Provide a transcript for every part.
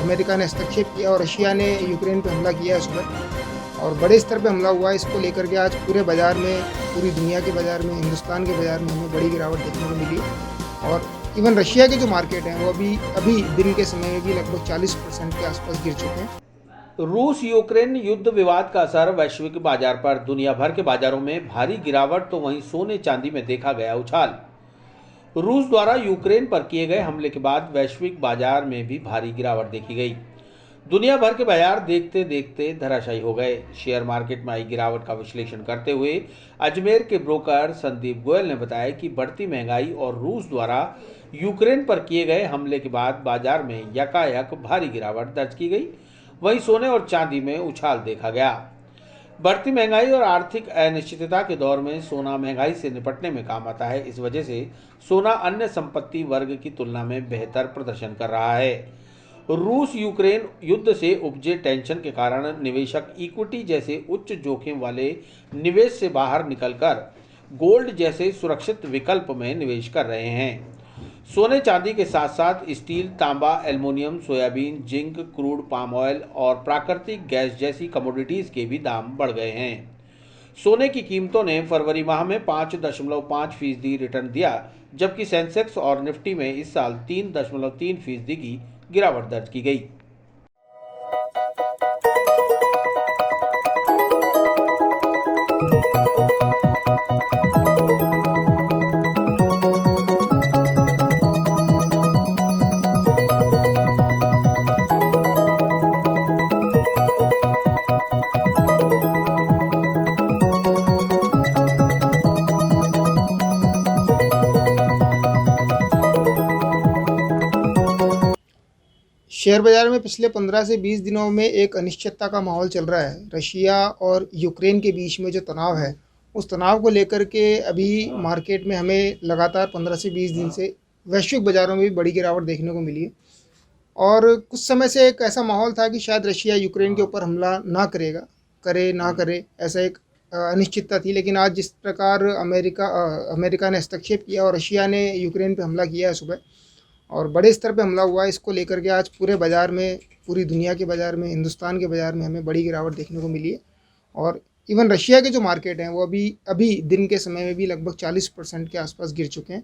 America ने हस्तक्षेप किया और रशिया ने यूक्रेन पर हमला किया है सुबह, और बड़े स्तर पे हमला हुआ है। इसको लेकर के आज पूरे बाज़ार में, पूरी दुनिया के बाज़ार में, हिंदुस्तान के बाज़ार में हमें बड़ी गिरावट देखने को मिली। और इवन रशिया के जो मार्केट हैं वो अभी दिन के समय में भी लगभग 40% के आसपास गिर चुके हैं। रूस यूक्रेन युद्ध विवाद का असर वैश्विक बाजार पर। दुनिया भर के बाजारों में भारी गिरावट, तो वहीं सोने चांदी में देखा गया उछाल। रूस द्वारा यूक्रेन पर किए गए हमले के बाद वैश्विक बाजार में भी भारी गिरावट देखी गई। दुनिया भर के बाजार देखते देखते धराशायी हो गए। शेयर मार्केट में आई गिरावट का विश्लेषण करते हुए अजमेर के ब्रोकर संदीप गोयल ने बताया कि बढ़ती महंगाई और रूस द्वारा यूक्रेन पर किए गए हमले के बाद बाजार में यकायक भारी गिरावट दर्ज की गई। वहीं सोने और चांदी में उछाल देखा गया। बढ़ती महंगाई और आर्थिक अनिश्चितता के दौर में सोना महंगाई से निपटने में काम आता है। इस वजह से सोना अन्य संपत्ति वर्ग की तुलना में बेहतर प्रदर्शन कर रहा है। रूस यूक्रेन युद्ध से उपजे टेंशन के कारण निवेशक इक्विटी जैसे उच्च जोखिम वाले निवेश से बाहर निकलकर गोल्ड जैसे सुरक्षित विकल्प में निवेश कर रहे हैं। सोने चांदी के साथ साथ स्टील, तांबा, aluminium, soybean, zinc, crude palm oil और प्राकृतिक गैस जैसी कमोडिटीज के भी दाम बढ़ गए हैं। सोने की कीमतों ने फरवरी माह में 5.5% रिटर्न दिया, जबकि सेंसेक्स और निफ्टी में इस साल 3.3% की गिरावट दर्ज की गई। शेयर बाज़ार में पिछले 15 से 20 दिनों में एक अनिश्चितता का माहौल चल रहा है। रशिया और यूक्रेन के बीच में जो तनाव है, उस तनाव को लेकर के अभी मार्केट में हमें लगातार 15 से 20 दिन से वैश्विक बाज़ारों में भी बड़ी गिरावट देखने को मिली है। और कुछ समय से एक ऐसा माहौल था कि शायद रशिया यूक्रेन के ऊपर हमला ना करे, ऐसा एक अनिश्चितता थी। लेकिन आज जिस प्रकार अमेरिका ने हस्तक्षेप किया और रशिया ने यूक्रेन पर हमला किया है सुबह, और बड़े स्तर पे हमला हुआ है, इसको लेकर के आज पूरे बाज़ार में, पूरी दुनिया के बाज़ार में, हिंदुस्तान के बाज़ार में हमें बड़ी गिरावट देखने को मिली है। और इवन रशिया के जो मार्केट हैं वो अभी दिन के समय में भी लगभग 40% के आसपास गिर चुके हैं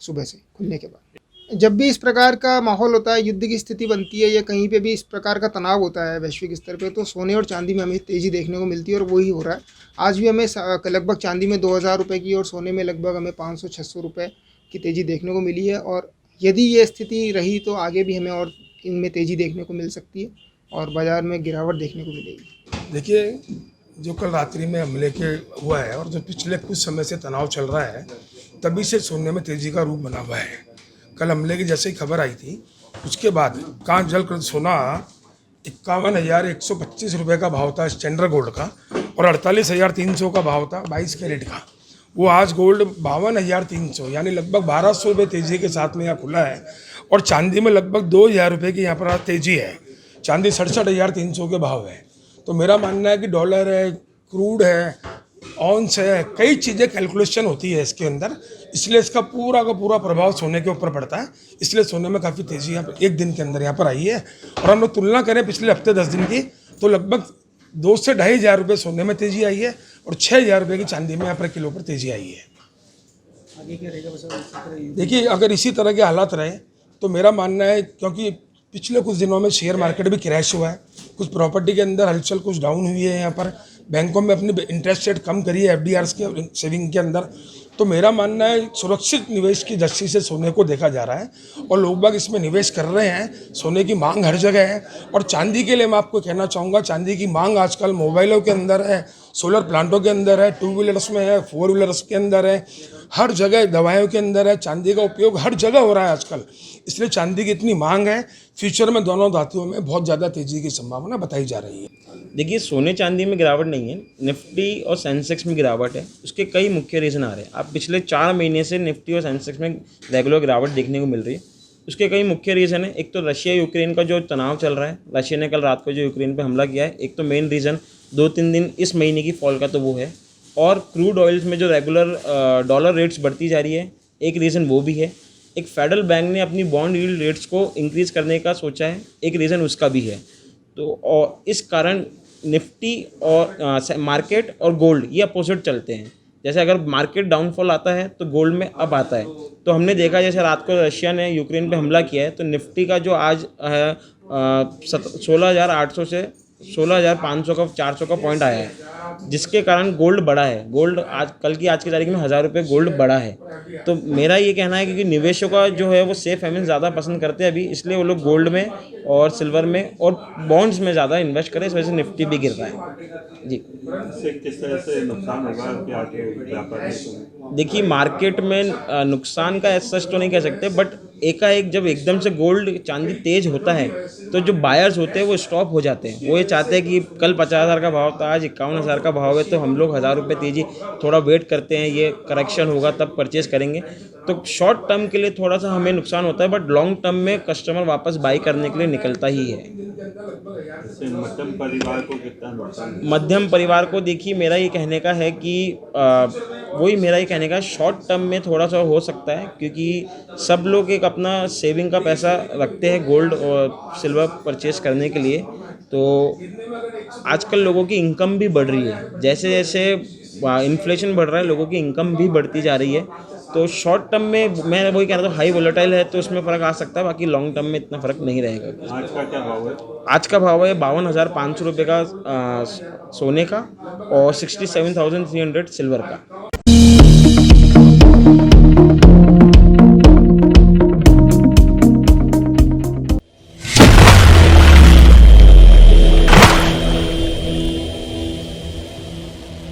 सुबह से खुलने के बाद। जब भी इस प्रकार का माहौल होता है, युद्ध की स्थिति बनती है या कहीं पे भी इस प्रकार का तनाव होता है वैश्विक स्तर पे, तो सोने और चांदी में हमें तेज़ी देखने को मिलती है, और वही हो रहा है। आज भी हमें लगभग चांदी में 2000 रुपये की और सोने में लगभग हमें 500-600 रुपये की तेज़ी देखने को मिली है। और यदि ये स्थिति रही तो आगे भी हमें और इनमें तेज़ी देखने को मिल सकती है और बाज़ार में गिरावट देखने को मिलेगी। देखिए, जो कल रात्रि में हमले के हुआ है और जो पिछले कुछ समय से तनाव चल रहा है, तभी से सोने में तेज़ी का रूप बना हुआ है। कल हमले की जैसे ही खबर आई थी, उसके बाद कांच जल कर सोना 51,125 रुपये का भाव था स्टैंडर्ड गोल्ड का, और 48,300 का भाव था 22 कैरेट का। वो आज गोल्ड 52,300 यानी लगभग 1,200 रुपये तेज़ी के साथ में यहाँ खुला है। और चांदी में लगभग 2,000 रुपये की यहाँ पर तेज़ी है। चांदी 67,300 के भाव है। तो मेरा मानना है कि डॉलर है, क्रूड है, ऑन्स है, कई चीज़ें कैलकुलेशन होती है इसके अंदर, इसलिए इसका पूरा का पूरा प्रभाव सोने के ऊपर पड़ता है। इसलिए सोने में काफ़ी तेज़ी यहाँ पर एक दिन के अंदर यहाँ पर आई है। और हम लोग तुलना करें पिछले हफ्ते 10 दिन की, तो लगभग 2 से 2,500 रुपये सोने में तेज़ी आई है और 6,000 रुपये की चांदी में यहाँ पर किलो पर तेज़ी आई है। आगे क्या रहेगा? देखिए, अगर इसी तरह के हालात रहे तो मेरा मानना है, क्योंकि पिछले कुछ दिनों में शेयर मार्केट भी क्रैश हुआ है, कुछ प्रॉपर्टी के अंदर हलचल कुछ डाउन हुई है, यहाँ पर बैंकों में अपनी इंटरेस्ट रेट कम करी है एफडीआरस के सेविंग के अंदर, तो मेरा मानना है सुरक्षित निवेश की दृष्टि से सोने को देखा जा रहा है और लोग बाग इसमें निवेश कर रहे हैं। सोने की मांग हर जगह है। और चांदी के लिए मैं आपको कहना चाहूँगा, चांदी की मांग आजकल मोबाइलों के अंदर है, सोलर प्लांटों के अंदर है, 2 व्हीलर्स में है, 4 व्हीलर्स के अंदर है, हर जगह दवाइयों के अंदर है। चांदी का उपयोग हर जगह हो रहा है आजकल, इसलिए चांदी की इतनी मांग है। फ्यूचर में दोनों धातुओं में बहुत ज़्यादा तेज़ी की संभावना बताई जा रही है। देखिए, सोने चांदी में गिरावट नहीं है, निफ्टी और सेंसेक्स में गिरावट है। उसके कई मुख्य रीज़न आ रहे हैं। अब पिछले 4 महीने से निफ्टी और सेंसेक्स में रेगुलर गिरावट देखने को मिल रही है। उसके कई मुख्य रीज़न है। एक तो रशिया यूक्रेन का जो तनाव चल रहा है, रशिया ने कल रात को जो यूक्रेन पे हमला किया है, एक तो मेन रीज़न 2-3 दिन इस महीने की फॉल का तो वो है। और क्रूड ऑयल्स में जो रेगुलर डॉलर रेट्स बढ़ती जा रही है, एक रीज़न वो भी है। एक फेडरल बैंक ने अपनी बॉन्ड यील्ड रेट्स को इंक्रीज़ करने का सोचा है, एक रीज़न उसका भी है। तो और इस कारण निफ्टी और मार्केट और गोल्ड ये अपोजिट चलते हैं। जैसे अगर मार्केट डाउनफॉल आता है तो गोल्ड में अप आता है। तो हमने देखा जैसे रात को रशिया ने यूक्रेन पे हमला किया है, तो निफ्टी का जो आज है 16,800 से 16,500 का 400 का पॉइंट आया है, जिसके कारण गोल्ड बढ़ा है। गोल्ड आज आज की तारीख में 1,000 रुपये गोल्ड बढ़ा है। तो मेरा ये कहना है कि निवेशकों का जो है वो सेफ हेवन ज़्यादा पसंद करते हैं अभी, इसलिए वो लोग गोल्ड में और सिल्वर में और बॉन्ड्स में ज़्यादा इन्वेस्ट करें। इस वजह से निफ्टी भी गिर रहा है जी। इससे किस तरह से नुकसान होगा क्या व्यापारियों को? देखिए मार्केट में नुकसान का सच तो नहीं कह सकते, बट एकाएक जब एकदम से गोल्ड चांदी तेज होता है तो जो बायर्स होते हैं वो स्टॉप हो जाते हैं। वो ये चाहते हैं कि कल 50,000 का भाव था, आज 51,000 का भाव है, तो हम लोग 1,000 रुपये तेजी थोड़ा वेट करते हैं, ये करेक्शन होगा तब परचेस करेंगे। तो शॉर्ट टर्म के लिए थोड़ा सा हमें नुकसान होता है, बट लॉन्ग टर्म में कस्टमर वापस बाई करने के लिए निकलता ही है। इससे मध्यम परिवार को कितना नुकसान? मध्यम परिवार को देखिए मेरा ये कहने का है कि वही मेरा ये कहने का शॉर्ट टर्म में थोड़ा सा हो सकता है, क्योंकि सब लोग एक अपना सेविंग का पैसा रखते हैं गोल्ड और सिल्वर परचेस करने के लिए। तो आजकल लोगों की इनकम भी बढ़ रही है, जैसे जैसे इन्फ्लेशन बढ़ रहा है लोगों की इनकम भी बढ़ती जा रही है। तो शॉर्ट टर्म में मैं वही कह रहा था, हाई वोलेटाइल है तो उसमें फ़र्क आ सकता है, बाकी लॉन्ग टर्म में इतना फ़र्क नहीं रहेगा। आज का क्या भाव है? आज का भाव है 52,500 रुपये का सोने का और 67,300 सिल्वर का।